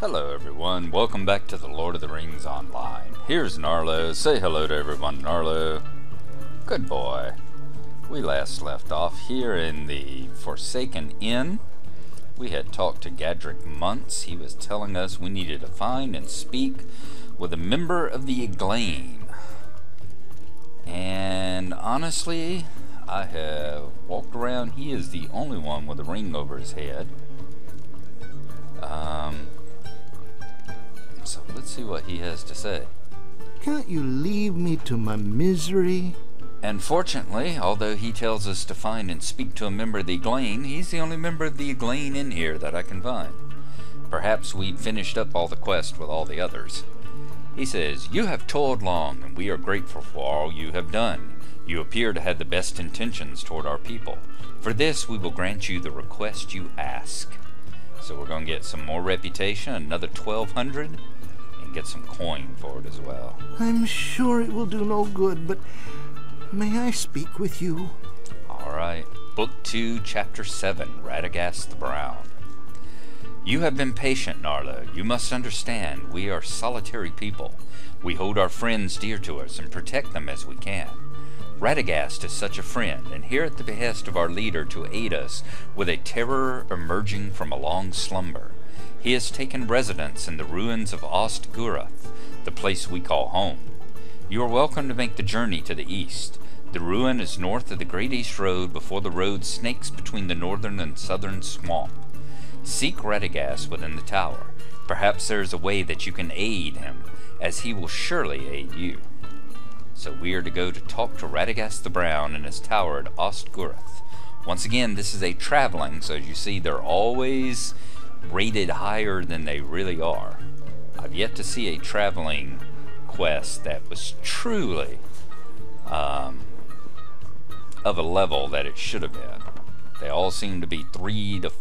Hello everyone, welcome back to the Lord of the Rings Online. Here's Gnarlo. Say hello to everyone, Gnarlo. Good boy. We last left off here in the Forsaken Inn. We had talked to Gadrick Muntz. He was telling us we needed to find and speak with a member of the Eglain. And honestly, I have walked around. He is the only one with a ring over his head. So let's see what he has to say. Can't you leave me to my misery? And fortunately, although he tells us to find and speak to a member of the Eglain, he's the only member of the Eglain in here that I can find. Perhaps we've finished up all the quest with all the others. He says, "You have toiled long, and we are grateful for all you have done. You appear to have the best intentions toward our people. For this, we will grant you the request you ask." So we're going to get some more reputation, another 1,200, and get some coin for it as well. I'm sure it will do no good, but may I speak with you? Alright, Book 2, Chapter 7, Radagast the Brown. You have been patient, Gnarlo. You must understand, we are solitary people. We hold our friends dear to us and protect them as we can. Radagast is such a friend, and here at the behest of our leader to aid us with a terror emerging from a long slumber. He has taken residence in the ruins of Ostgurath, the place we call home. You are welcome to make the journey to the east. The ruin is north of the Great East Road before the road snakes between the northern and southern swamp. Seek Radagast within the tower. Perhaps there is a way that you can aid him, as he will surely aid you. So we are to go to talk to Radagast the Brown in his tower at Ostgurath. Once again, this is a traveling, so as you see, they're always rated higher than they really are. I've yet to see a traveling quest that was truly of a level that it should have been. They all seem to be 3 to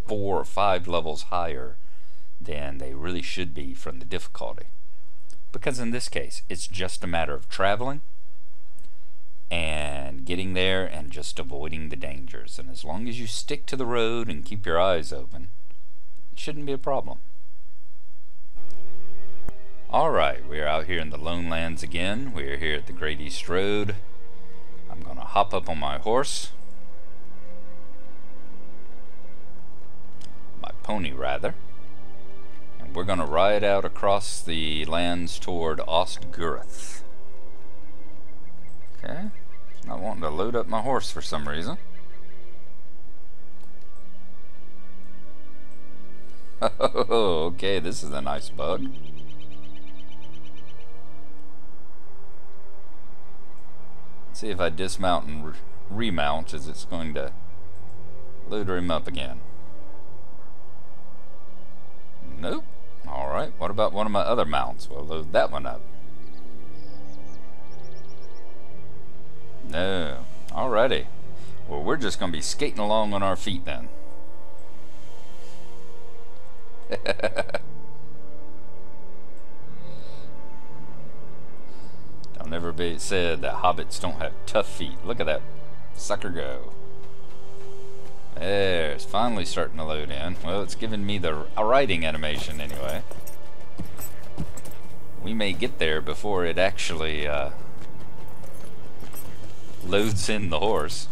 4 or 5 levels higher than they really should be from the difficulty. Because in this case, it's just a matter of traveling and getting there and just avoiding the dangers. And as long as you stick to the road and keep your eyes open, it shouldn't be a problem. Alright, we're out here in the Lone Lands again. We're here at the Great East Road. I'm going to hop up on my horse. My pony, rather. We're going to ride out across the lands toward Ostgurath. Okay. It's not wanting to load up my horse for some reason. Oh, okay, this is a nice bug. Let's see if I dismount and remount as it's going to load him up again. Nope. Alright, what about one of my other mounts? We'll load that one up. No. Alrighty. Well, we're just going to be skating along on our feet then. Don't ever be said that hobbits don't have tough feet. Look at that sucker go. There, it's finally starting to load in. Well, it's giving me the riding animation anyway. We may get there before it actually loads in the horse.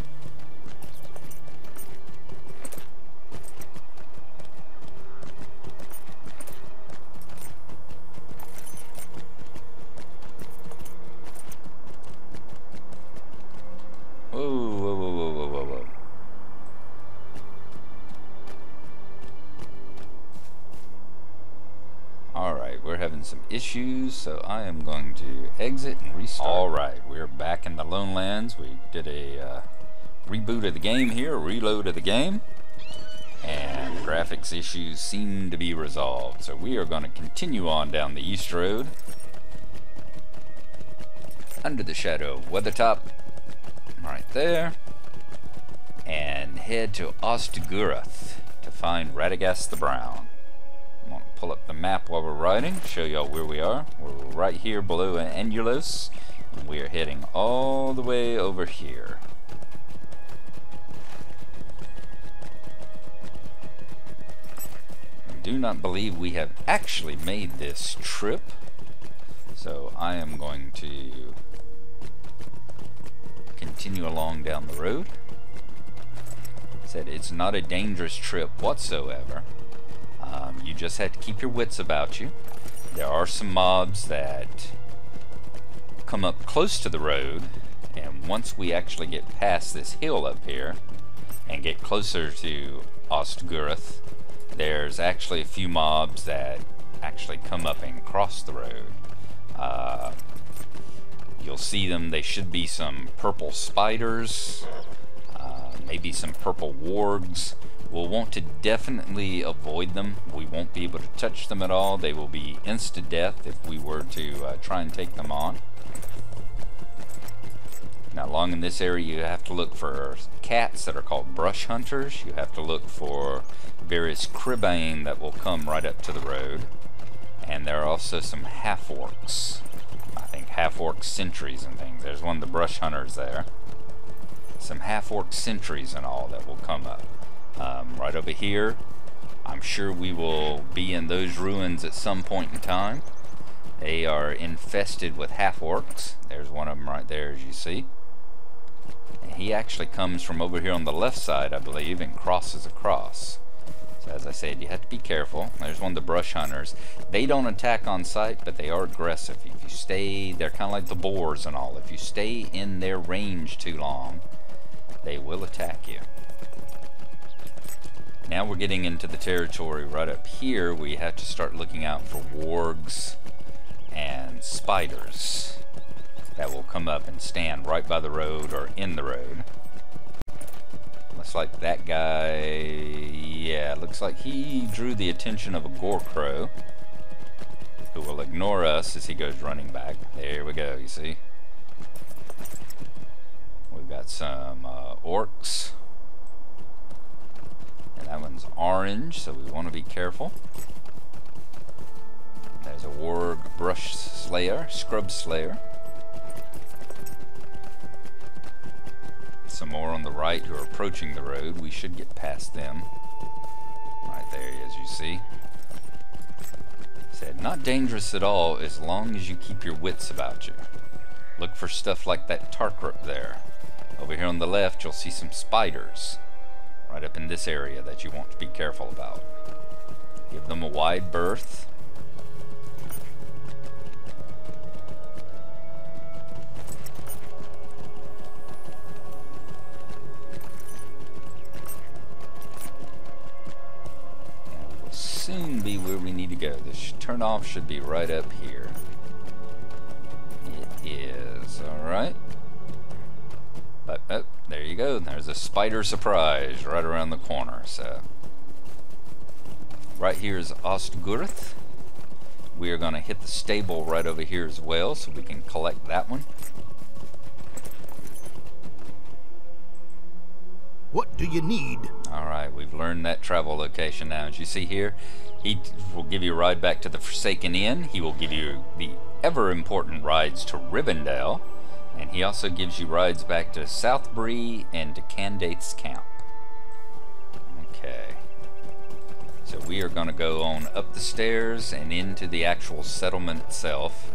Whoa, whoa, whoa, whoa, whoa, whoa, whoa. Alright, we're having some issues, so I am going to exit and restart. Alright, we're back in the Lone Lands. We did a reboot of the game here, a reload of the game, and graphics issues seem to be resolved. So we are going to continue on down the East Road, under the shadow of Weathertop, right there, and head to Ostgurath to find Radagast the Brown. I'm going to pull up the map while we're riding, show y'all where we are. We're right here below Annulos, and we are heading all the way over here. do not believe we have actually made this trip, so I am going to continue along down the road. Said it's not a dangerous trip whatsoever. You just have to keep your wits about you. There are some mobs that come up close to the road, and once we actually get past this hill up here and get closer to Ostgurth, there's actually a few mobs that actually come up and cross the road. You'll see them. They should be some purple spiders, maybe some purple wargs. We'll want to definitely avoid them. We won't be able to touch them at all. They will be insta-death if we were to try and take them on. Now, along in this area, you have to look for cats that are called brush hunters. You have to look for various cribbane that will come right up to the road. And there are also some half-orcs. I think half-orc sentries and things. There's one of the brush hunters there. Some half-orc sentries and all that will come up. Right over here, I'm sure we will be in those ruins at some point in time. They are infested with half-orcs. There's one of them right there, as you see. And he actually comes from over here on the left side, I believe, and crosses across. So as I said, you have to be careful. There's one of the brush hunters. They don't attack on sight, but they are aggressive. If you stay, they're kind of like the boars and all. If you stay in their range too long, they will attack you. Now we're getting into the territory right up here. We have to start looking out for wargs and spiders that will come up and stand right by the road or in the road. Looks like that guy, yeah, looks like he drew the attention of a gorkrow who will ignore us as he goes running back. There we go, you see. We've got some orcs. And that one's orange, so we want to be careful. There's a warg brush slayer, scrub slayer. Some more on the right who are approaching the road. We should get past them. Right there, as you see. Said not dangerous at all as long as you keep your wits about you. Look for stuff like that tarkrup there. Over here on the left, you'll see some spiders right up in this area that you want to be careful about. Give them a wide berth. And we'll soon be where we need to go. This turnoff should be right up here. It is. Alright. But, oh, there you go. There's a spider surprise right around the corner. So, right here is Ostgurth. We are going to hit the stable right over here as well, so we can collect that one. What do you need? Alright, we've learned that travel location now. As you see here, he will give you a ride back to the Forsaken Inn. He will give you the ever important rides to Rivendell. And he also gives you rides back to Southbury and to Candaith's Camp. Okay. So we are going to go on up the stairs and into the actual settlement itself.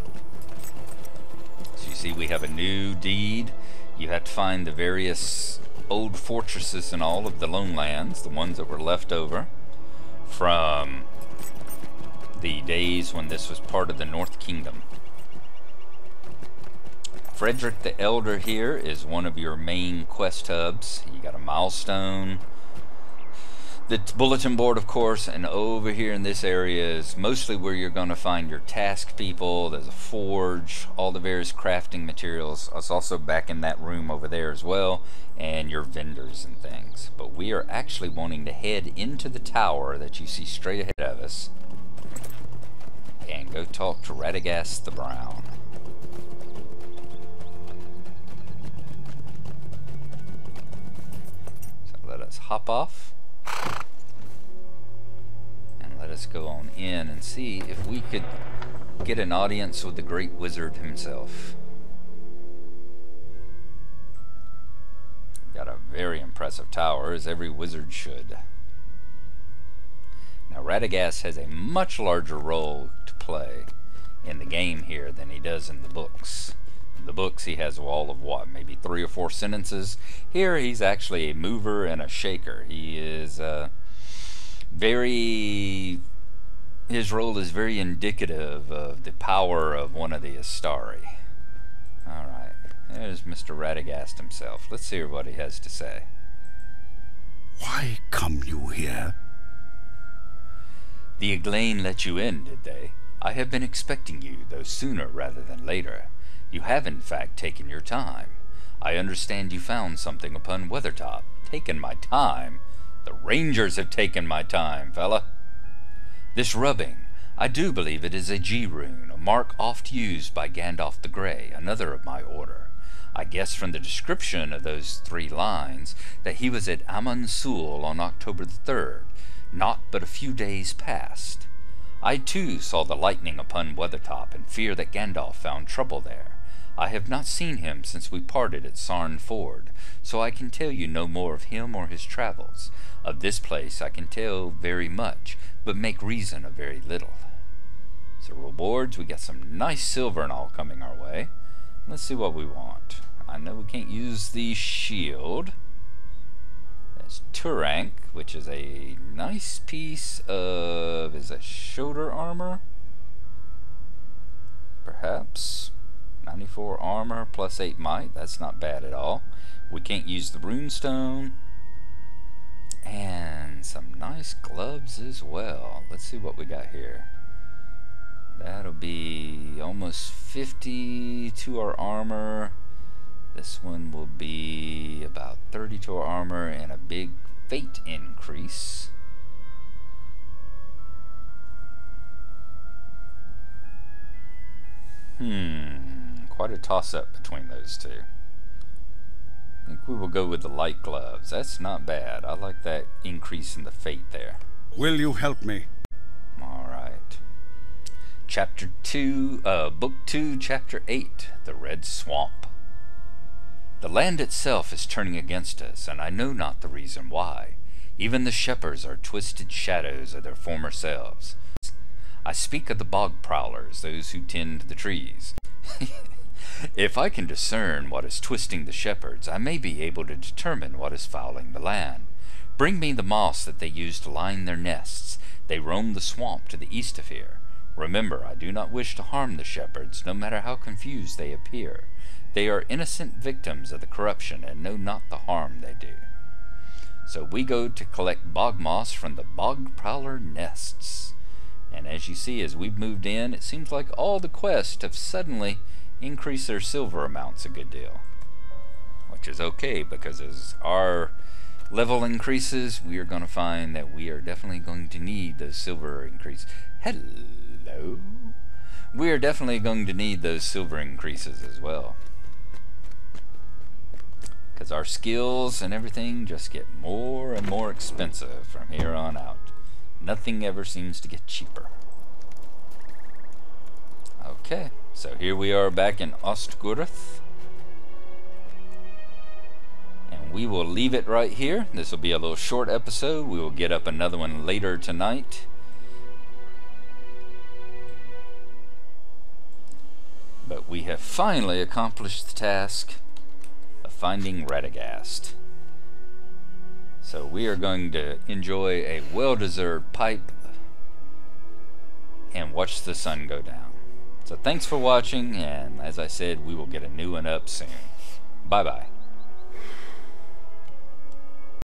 So you see we have a new deed. You have to find the various old fortresses in all of the Lone Lands, the ones that were left over from the days when this was part of the North Kingdom. Frederick the Elder here is one of your main quest hubs. You got a milestone, the bulletin board, of course, and over here in this area is mostly where you're going to find your task people. There's a forge, all the various crafting materials. It's also back in that room over there as well, and your vendors and things. But we are actually wanting to head into the tower that you see straight ahead of us and go talk to Radagast the Brown. Let us hop off and let us go on in and see if we could get an audience with the great wizard himself. Got a very impressive tower, as every wizard should. Now Radagast has a much larger role to play in the game here than he does in the books. In the books he has a wall of what, maybe 3 or 4 sentences. Here he's actually a mover and a shaker. He is his role is very indicative of the power of one of the Istari. Alright, there's Mr. Radagast himself. Let's hear what he has to say. Why come you here? The Eglain let you in, did they? I have been expecting you, though sooner rather than later. You have in fact taken your time. I understand you found something upon Weathertop. Taken my time? The Rangers have taken my time, fella. This rubbing, I do believe it is a G-rune, a mark oft used by Gandalf the Grey, another of my order. I guess from the description of those 3 lines that he was at Amansul on October the 3rd, not but a few days past. I too saw the lightning upon Weathertop, and fear that Gandalf found trouble there. I have not seen him since we parted at Sarn Ford, so I can tell you no more of him or his travels. Of this place I can tell very much, but make reason of very little. So rewards, we got some nice silver and all coming our way. Let's see what we want. I know we can't use the shield. There's Turank, which is a nice piece of, is that shoulder armor? Perhaps. 94 armor plus 8 might. That's not bad at all. We can't use the runestone. And some nice gloves as well. Let's see what we got here. That'll be almost 50 to our armor. This one will be about 30 to our armor and a big fate increase. Quite a toss-up between those two. I think we will go with the light gloves. That's not bad. I like that increase in the fate there. Will you help me? Alright. Chapter 2, Book 2, Chapter 8, The Red Swamp. The land itself is turning against us, and I know not the reason why. Even the shepherds are twisted shadows of their former selves. I speak of the bog prowlers, those who tend the trees. If I can discern what is twisting the shepherds, I may be able to determine what is fouling the land. Bring me the moss that they use to line their nests. They roam the swamp to the east of here. Remember, I do not wish to harm the shepherds, no matter how confused they appear. They are innocent victims of the corruption and know not the harm they do. So we go to collect bog moss from the bog prowler nests. And as you see, as we've moved in, it seems like all the quests have suddenly increased their silver amounts a good deal. Which is okay, because as our level increases, we are going to find that we are definitely going to need those silver increases. Hello? We are definitely going to need those silver increases as well. Because our skills and everything just get more and more expensive from here on out. Nothing ever seems to get cheaper. Okay, so here we are back in Ostgurth. And we will leave it right here. This will be a little short episode. We will get up another one later tonight. But we have finally accomplished the task of finding Radagast. So we are going to enjoy a well-deserved pipe and watch the sun go down. So thanks for watching, and as I said, we will get a new one up soon. Bye-bye.